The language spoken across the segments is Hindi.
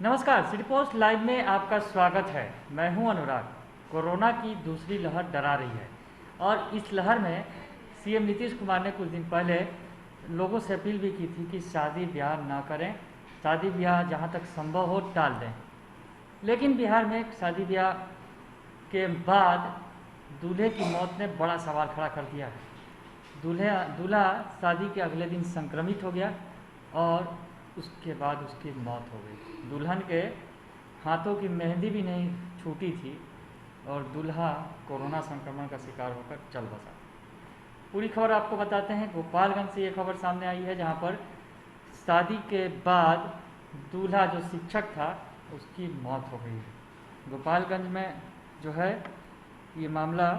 नमस्कार, सिटी पोस्ट लाइव में आपका स्वागत है। मैं हूं अनुराग। कोरोना की दूसरी लहर डरा रही है और इस लहर में सीएम नीतीश कुमार ने कुछ दिन पहले लोगों से अपील भी की थी कि शादी ब्याह ना करें, शादी ब्याह जहां तक संभव हो टाल दें। लेकिन बिहार में शादी ब्याह के बाद दूल्हे की मौत ने बड़ा सवाल खड़ा कर दिया है। दूल्हा शादी के अगले दिन संक्रमित हो गया और उसके बाद उसकी मौत हो गई। दुल्हन के हाथों की मेहंदी भी नहीं छूटी थी और दूल्हा कोरोना संक्रमण का शिकार होकर चल बसा। पूरी खबर आपको बताते हैं। गोपालगंज से ये खबर सामने आई है, जहां पर शादी के बाद दूल्हा जो शिक्षक था उसकी मौत हो गई है। गोपालगंज में जो है ये मामला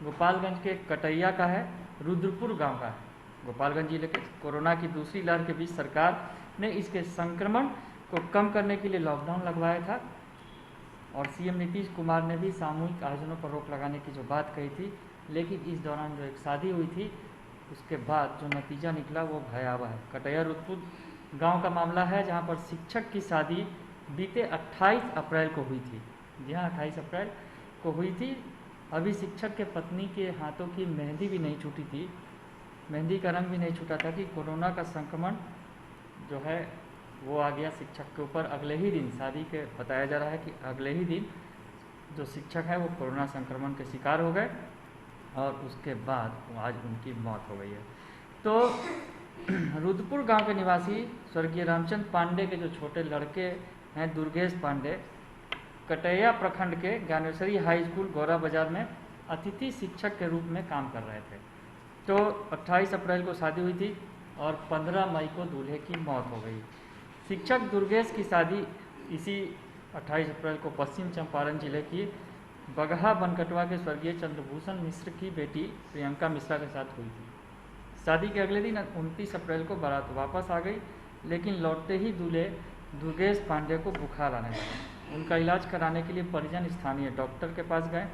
गोपालगंज के कटैया का है, रुद्रपुर गांव का है। गोपालगंज जिले के कोरोना की दूसरी लहर के बीच सरकार ने इसके संक्रमण को कम करने के लिए लॉकडाउन लगवाया था और सीएम नीतीश कुमार ने भी सामूहिक आयोजनों पर रोक लगाने की जो बात कही थी, लेकिन इस दौरान जो एक शादी हुई थी उसके बाद जो नतीजा निकला वो भयावह है। कटैया रुद्रपुर गाँव का मामला है, जहाँ पर शिक्षक की शादी बीते 28 अप्रैल को हुई थी। जी हाँ, 28 अप्रैल को हुई थी। अभी शिक्षक के पत्नी के हाथों की मेहंदी भी नहीं छूटी थी, मेहंदी का रंग भी नहीं छूटा था कि कोरोना का संक्रमण जो है वो आ गया शिक्षक के ऊपर। अगले ही दिन शादी के बताया जा रहा है कि अगले ही दिन जो शिक्षक है वो कोरोना संक्रमण के शिकार हो गए और उसके बाद आज उनकी मौत हो गई है। तो रुद्रपुर गांव के निवासी स्वर्गीय रामचंद्र पांडे के जो छोटे लड़के हैं दुर्गेश पांडे, कटैया प्रखंड के ज्ञानेश्वरी हाई स्कूल गौरा बाजार में अतिथि शिक्षक के रूप में काम कर रहे थे। तो 28 अप्रैल को शादी हुई थी और 15 मई को दूल्हे की मौत हो गई। शिक्षक दुर्गेश की शादी इसी 28 अप्रैल को पश्चिम चंपारण जिले की बगहा बनकटवा के स्वर्गीय चंद्रभूषण मिश्र की बेटी प्रियंका मिश्रा के साथ हुई थी। शादी के अगले दिन 29 अप्रैल को बारात वापस आ गई, लेकिन लौटते ही दूल्हे दुर्गेश पांडे को बुखार आने लगा। उनका इलाज कराने के लिए परिजन स्थानीय डॉक्टर के पास गए,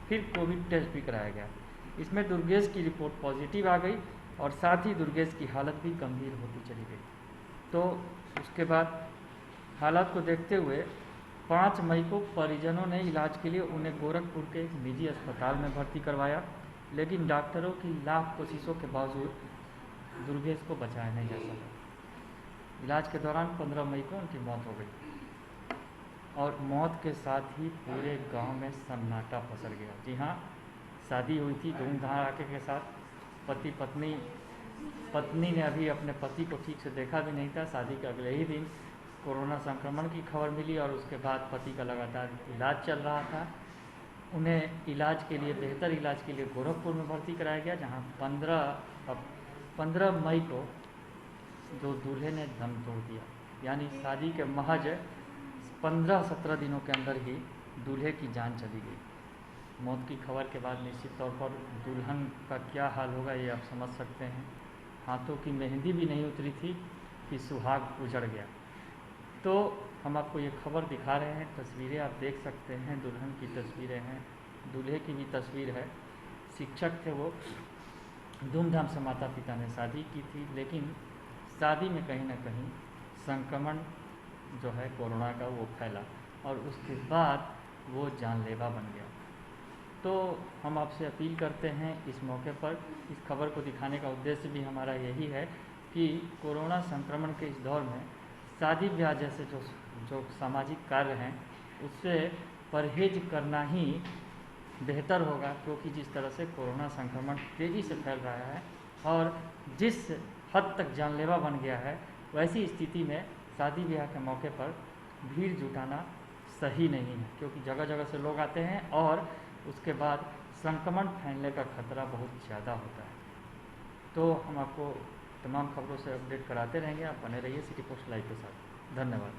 फिर कोविड टेस्ट भी कराया गया। इसमें दुर्गेश की रिपोर्ट पॉजिटिव आ गई और साथ ही दुर्गेश की हालत भी गंभीर होती चली गई। तो उसके बाद हालात को देखते हुए 5 मई को परिजनों ने इलाज के लिए उन्हें गोरखपुर के एक निजी अस्पताल में भर्ती करवाया, लेकिन डॉक्टरों की लाख कोशिशों के बावजूद दुर्गेश को बचाया नहीं जा सका। इलाज के दौरान 15 मई को उनकी मौत हो गई और मौत के साथ ही पूरे गांव में सन्नाटा पसर गया। जी हाँ, शादी हुई थी धूमधाम के साथ। पत्नी ने अभी अपने पति को ठीक से देखा भी नहीं था। शादी के अगले ही दिन कोरोना संक्रमण की खबर मिली और उसके बाद पति का लगातार इलाज चल रहा था। उन्हें इलाज के लिए बेहतर इलाज के लिए गोरखपुर में भर्ती कराया गया, जहां 15 मई को जो दूल्हे ने दम तोड़ दिया, यानी शादी के महज 15-17 दिनों के अंदर ही दूल्हे की जान चली गई। मौत की खबर के बाद निश्चित तौर पर दुल्हन का क्या हाल होगा ये आप समझ सकते हैं। हाथों की मेहंदी भी नहीं उतरी थी कि सुहाग उजड़ गया। तो हम आपको ये खबर दिखा रहे हैं, तस्वीरें आप देख सकते हैं, दुल्हन की तस्वीरें हैं, दूल्हे की भी तस्वीर है। शिक्षक थे वो, धूमधाम से माता पिता ने शादी की थी, लेकिन शादी में कहीं ना कहीं संक्रमण जो है कोरोना का वो फैला और उसके बाद वो जानलेवा बन गया। तो हम आपसे अपील करते हैं इस मौके पर, इस खबर को दिखाने का उद्देश्य भी हमारा यही है कि कोरोना संक्रमण के इस दौर में शादी ब्याह जैसे जो सामाजिक कार्य हैं उससे परहेज करना ही बेहतर होगा, क्योंकि जिस तरह से कोरोना संक्रमण तेज़ी से फैल रहा है और जिस हद तक जानलेवा बन गया है, वैसी स्थिति में शादी ब्याह के मौके पर भीड़ जुटाना सही नहीं है, क्योंकि जगह जगह से लोग आते हैं और उसके बाद संक्रमण फैलने का खतरा बहुत ज़्यादा होता है। तो हम आपको तमाम खबरों से अपडेट कराते रहेंगे। आप बने रहिए सिटी पोस्ट लाइव के साथ। धन्यवाद।